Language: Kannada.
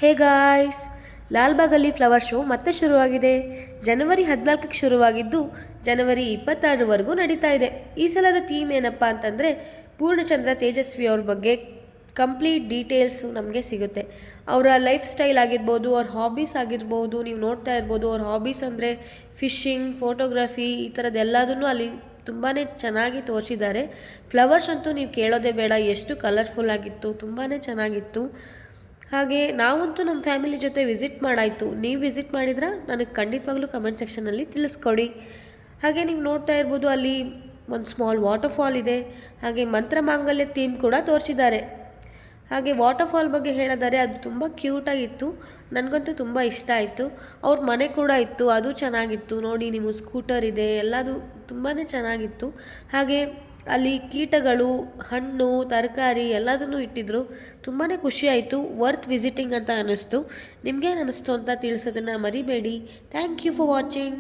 ಹೇ ಗಾಯ್ಸ್, ಲಾಲ್ಬಾಗಲ್ಲಿ ಫ್ಲವರ್ ಶೋ ಮತ್ತೆ ಶುರುವಾಗಿದೆ. ಜನವರಿ 14ಕ್ಕೆ ಶುರುವಾಗಿದ್ದು ಜನವರಿ 26ರವರೆಗೂ ನಡೀತಾ ಇದೆ. ಈ ಸಲದ ಥೀಮ್ ಏನಪ್ಪ ಅಂತಂದರೆ ಪೂರ್ಣಚಂದ್ರ ತೇಜಸ್ವಿ ಅವ್ರ ಬಗ್ಗೆ ಕಂಪ್ಲೀಟ್ ಡೀಟೇಲ್ಸು ನಮಗೆ ಸಿಗುತ್ತೆ. ಅವರ ಲೈಫ್ ಸ್ಟೈಲ್ ಆಗಿರ್ಬೋದು, ಅವ್ರ ಹಾಬೀಸ್ ಆಗಿರ್ಬೋದು, ನೀವು ನೋಡ್ತಾ ಇರ್ಬೋದು. ಅವ್ರ ಹಾಬೀಸ್ ಅಂದರೆ ಫಿಶಿಂಗ್, ಫೋಟೋಗ್ರಫಿ, ಈ ಥರದ್ದೆಲ್ಲದನ್ನು ಅಲ್ಲಿ ತುಂಬಾ ಚೆನ್ನಾಗಿ ತೋರಿಸಿದ್ದಾರೆ. ಫ್ಲವರ್ಸ್ ಅಂತೂ ನೀವು ಕೇಳೋದೇ ಬೇಡ, ಎಷ್ಟು ಕಲರ್ಫುಲ್ ಆಗಿತ್ತು, ತುಂಬಾ ಚೆನ್ನಾಗಿತ್ತು. ಹಾಗೆ ನಾವಂತೂ ನಮ್ಮ ಫ್ಯಾಮಿಲಿ ಜೊತೆ ವಿಸಿಟ್ ಮಾಡಾಯಿತು. ನೀವು ವಿಸಿಟ್ ಮಾಡಿದ್ರೆ ನನಗೆ ಖಂಡಿತವಾಗ್ಲೂ ಕಮೆಂಟ್ ಸೆಕ್ಷನಲ್ಲಿ ತಿಳಿಸ್ಕೊಡಿ. ಹಾಗೆ ನೀವು ನೋಡ್ತಾ ಇರ್ಬೋದು, ಅಲ್ಲಿ ಒಂದು ಸ್ಮಾಲ್ ವಾಟರ್ಫಾಲ್ ಇದೆ. ಹಾಗೆ ಮಂತ್ರಮಾಂಗಲ್ಯ ಥೀಮ್ ಕೂಡ ತೋರಿಸಿದ್ದಾರೆ. ಹಾಗೆ ವಾಟರ್ಫಾಲ್ ಬಗ್ಗೆ ಹೇಳಿದ್ದಾರೆ, ಅದು ತುಂಬ ಕ್ಯೂಟಾಗಿತ್ತು. ನನಗಂತೂ ತುಂಬ ಇಷ್ಟ ಆಯಿತು. ಅವ್ರ ಮನೆ ಕೂಡ ಇತ್ತು, ಅದು ಚೆನ್ನಾಗಿತ್ತು. ನೋಡಿ ನೀವು, ಸ್ಕೂಟರ್ ಇದೆ, ಎಲ್ಲದು ತುಂಬಾ ಚೆನ್ನಾಗಿತ್ತು. ಹಾಗೆ ಅಲ್ಲಿ ಕೀಟಗಳು, ಹಣ್ಣು, ತರಕಾರಿ ಎಲ್ಲದನ್ನು ಇಟ್ಟಿದ್ರು. ತುಂಬಾ ಖುಷಿಯಾಯಿತು. ವರ್ತ್ ವಿಸಿಟಿಂಗ್ ಅಂತ ಅನ್ನಿಸ್ತು. ನಿಮಗೇನು ಅನ್ನಿಸ್ತು ಅಂತ ತಿಳಿಸೋದನ್ನು ಮರಿಬೇಡಿ. Thank you for watching.